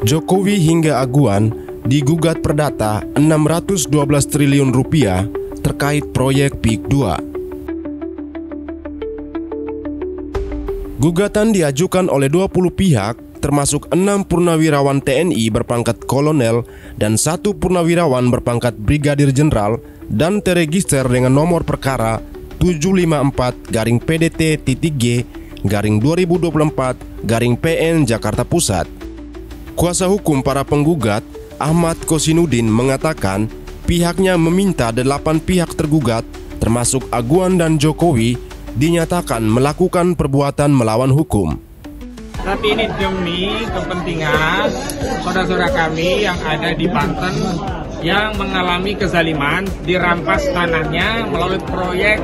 Jokowi hingga Aguan digugat perdata 612 triliun rupiah terkait proyek PIK 2. Gugatan diajukan oleh 20 pihak, termasuk 6 purnawirawan TNI berpangkat kolonel dan 1 purnawirawan berpangkat brigadir jenderal dan terregister dengan nomor perkara 754-PDT-G-2024-PN Jakarta Pusat. Kuasa hukum para penggugat, Ahmad Kosinudin, mengatakan pihaknya meminta 8 pihak tergugat, termasuk Aguan dan Jokowi, dinyatakan melakukan perbuatan melawan hukum. Tapi ini demi kepentingan saudara-saudara kami yang ada di Banten yang mengalami kezaliman, dirampas tanahnya melalui proyek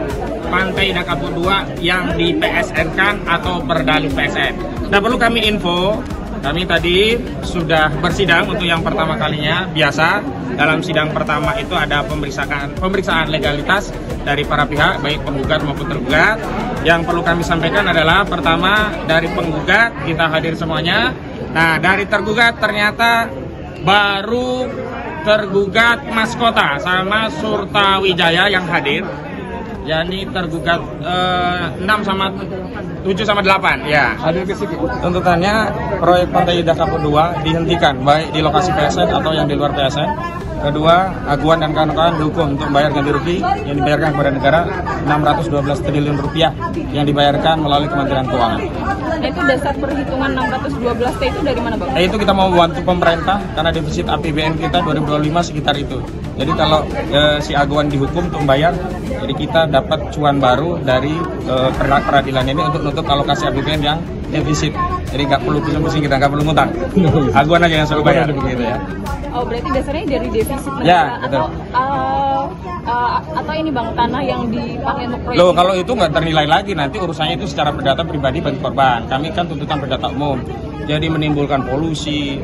Pantai Indah Kapuk 2 yang di PSN-kan atau berdalih PSN. Nah, perlu kami info, kami tadi sudah bersidang untuk yang pertama kalinya. Biasa dalam sidang pertama itu ada pemeriksaan legalitas dari para pihak, baik penggugat maupun tergugat. Yang perlu kami sampaikan adalah pertama dari penggugat kita hadir semuanya. Nah, dari tergugat ternyata baru tergugat Mas Kota sama Surta Wijaya yang hadir. Yani tergugat 7 sama 8 ya. Hadir ke sini. Tuntutannya proyek Pantai Indah Kapuk 2 dihentikan baik di lokasi PSN atau yang di luar PSN. Kedua, Aguan dan kawan-kawan dihukum untuk membayar ganti rugi yang dibayarkan kepada negara 612 triliun rupiah yang dibayarkan melalui Kementerian Keuangan. Nah, itu dasar perhitungan 612 itu dari mana, Bang? Itu kita mau bantu pemerintah karena defisit APBN kita 2025 sekitar itu. Jadi kalau si Aguan dihukum untuk membayar, jadi kita dapat cuan baru dari peradilan ini untuk nutup alokasi APBN yang defisit. Jadi nggak perlu pusing-pusing, kita nggak perlu ngutang. Aguan aja yang selalu bayar begitu ya. Oh, berarti dasarnya dari defisit negara ya, betul. Atau ini Bang, tanah yang dipakai untuk proyek? Loh, kalau itu nggak ternilai lagi, nanti urusannya itu secara perdata pribadi bagi korban. Kami kan tuntutan perdata umum. Jadi menimbulkan polusi,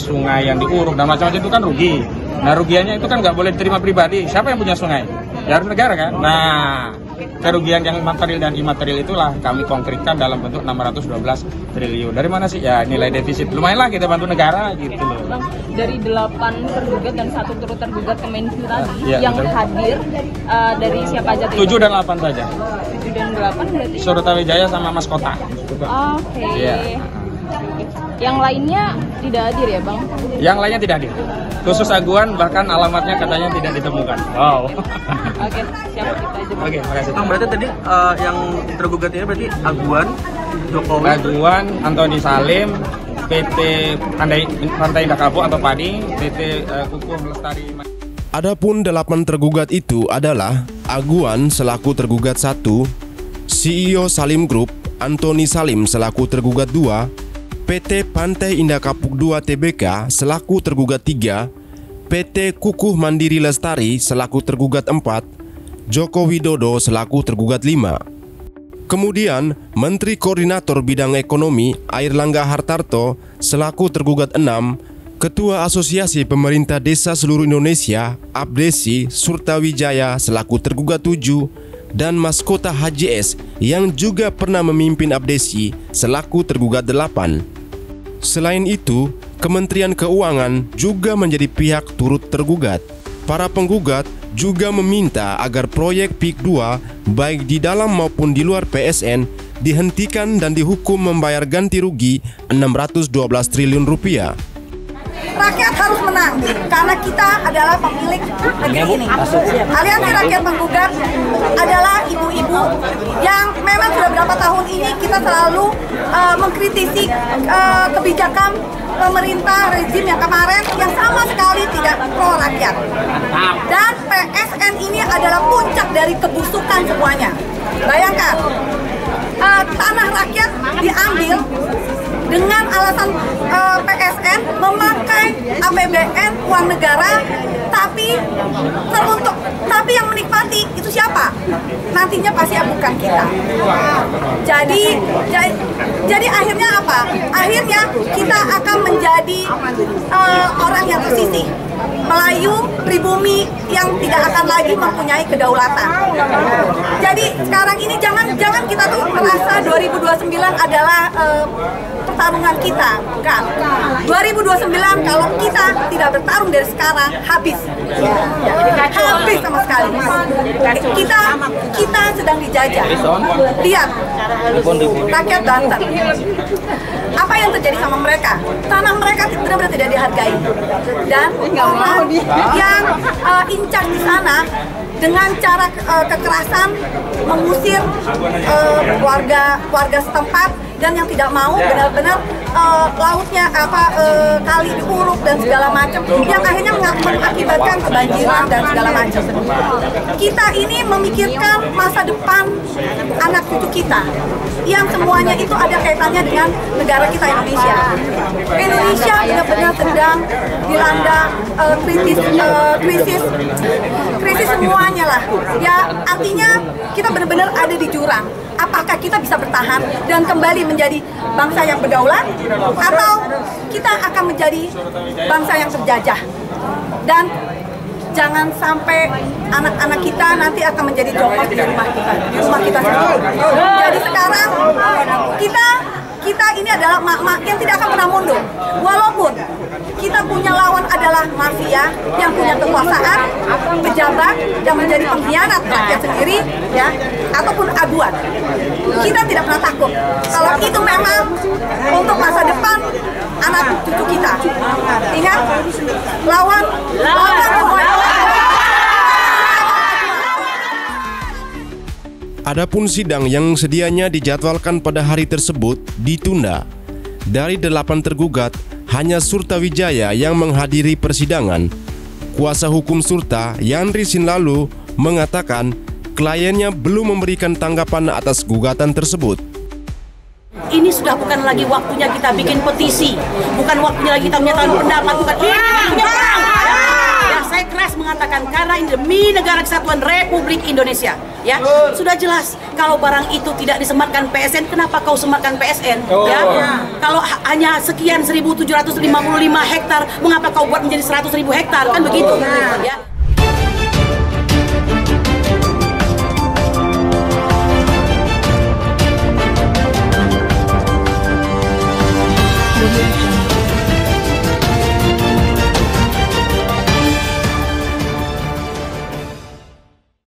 sungai yang diuruk dan macam-macam itu kan rugi. Nah, rugiannya itu kan nggak boleh diterima pribadi. Siapa yang punya sungai? Ya harus negara kan? Nah, kerugian yang material dan imaterial itulah kami konkretkan dalam bentuk 612 triliun. Dari mana sih? Ya nilai defisit. Lumayan lah kita bantu negara gitu loh. Bang, dari 8 tergugat dan 1 turut tergugat Kemenlu tadi yang betul. Hadir dari siapa aja? 7 dan 8 saja. 7 dan 8 berarti? Surta Wijaya sama Mas Kota. Oke. Ya. Yang lainnya tidak hadir ya, Bang? Yang lainnya tidak hadir. Khusus Aguan bahkan alamatnya katanya tidak ditemukan. Wow. Oke, siap kita aja. Oke, makasih. Bang, berarti tadi yang tergugat ini berarti Aguan, Jokowi, Aguan, Antoni Salim, PT Pantai Indah Kapuk atau PADI, PT Kukuh Lestari. Adapun 8 tergugat itu adalah Aguan selaku tergugat 1, CEO Salim Group Antoni Salim selaku tergugat 2, PT Pantai Indah Kapuk 2 Tbk selaku tergugat 3, PT Kukuh Mandiri Lestari selaku tergugat 4, Joko Widodo selaku tergugat 5. Kemudian Menteri Koordinator Bidang Ekonomi Airlangga Hartarto selaku tergugat 6, Ketua Asosiasi Pemerintah Desa Seluruh Indonesia Abdesi Surta Wijaya selaku tergugat 7, dan Mas Kota HJS yang juga pernah memimpin Abdesi selaku tergugat 8. Selain itu, Kementerian Keuangan juga menjadi pihak turut tergugat. Para penggugat juga meminta agar proyek PIK 2 baik di dalam maupun di luar PSN dihentikan dan dihukum membayar ganti rugi 612 triliun rupiah. Rakyat harus menang karena kita adalah pemilik negeri ini. Aliansi Rakyat Penggugat adalah ibu-ibu yang memang sudah berapa tahun ini kita selalu mengkritisi kebijakan pemerintah rezim yang kemarin yang sama sekali tidak pro rakyat. Dan PSN ini adalah puncak dari kebusukan semuanya. Bayangkan, tanah rakyat diambil dengan alasan PSN memakai APBN uang negara, tapi yang menikmati itu siapa? Nantinya pasti bukan kita. Jadi akhirnya apa? Akhirnya kita akan menjadi orang yang tersisih, Melayu pribumi yang tidak akan lagi mempunyai kedaulatan. Jadi sekarang ini jangan kita tuh merasa 2029 adalah pertarungan kita, bukan. 2029 kalau kita tidak bertarung dari sekarang, habis. Habis sama sekali. Kita sedang dijajah. Lihat, rakyat Banten. Apa yang terjadi sama mereka? Tanah mereka benar-benar tidak dihargai. Dan orang yang incar di sana dengan cara kekerasan mengusir warga setempat, dan yang tidak mau benar-benar lautnya kali diuruk dan segala macam, yang akhirnya mengakibatkan kebanjiran dan segala macam. Kita ini memikirkan masa depan anak cucu kita, yang semuanya itu ada kaitannya dengan negara kita Indonesia. Indonesia benar-benar sedang dilanda krisis semuanya lah. Ya, artinya kita benar-benar ada di jurang. Apakah kita bisa bertahan dan kembali menjadi bangsa yang berdaulat, atau kita akan menjadi bangsa yang terjajah? Dan jangan sampai anak-anak kita nanti akan menjadi jongkok di rumah kita sendiri. Jadi sekarang kita ini adalah mak-mak yang tidak akan pernah mundur, walaupun kita punya lawan adalah mafia yang punya kekuasaan, pejabat yang menjadi pengkhianat rakyat sendiri, ya, ataupun aguan. Kita tidak pernah takut kalau itu memang untuk masa depan anak cucu kita. Ingat, lawan semuanya. Adapun sidang yang sedianya dijadwalkan pada hari tersebut ditunda. Dari 8 tergugat, hanya Surta Wijaya yang menghadiri persidangan. Kuasa hukum Surta, Yandri Sinlalu, mengatakan kliennya belum memberikan tanggapan atas gugatan tersebut. Ini sudah bukan lagi waktunya kita bikin petisi, bukan waktunya lagi kita menyatakan pendapat, bukan ini waktunya perang. Ya, saya keras mengatakan karena ini demi Negara Kesatuan Republik Indonesia. Ya, sudah jelas kalau barang itu tidak disematkan PSN, kenapa kau sematkan PSN? Ya, kalau hanya sekian 1.755 hektar, mengapa kau buat menjadi 100.000 hektar? Kan begitu. Ya.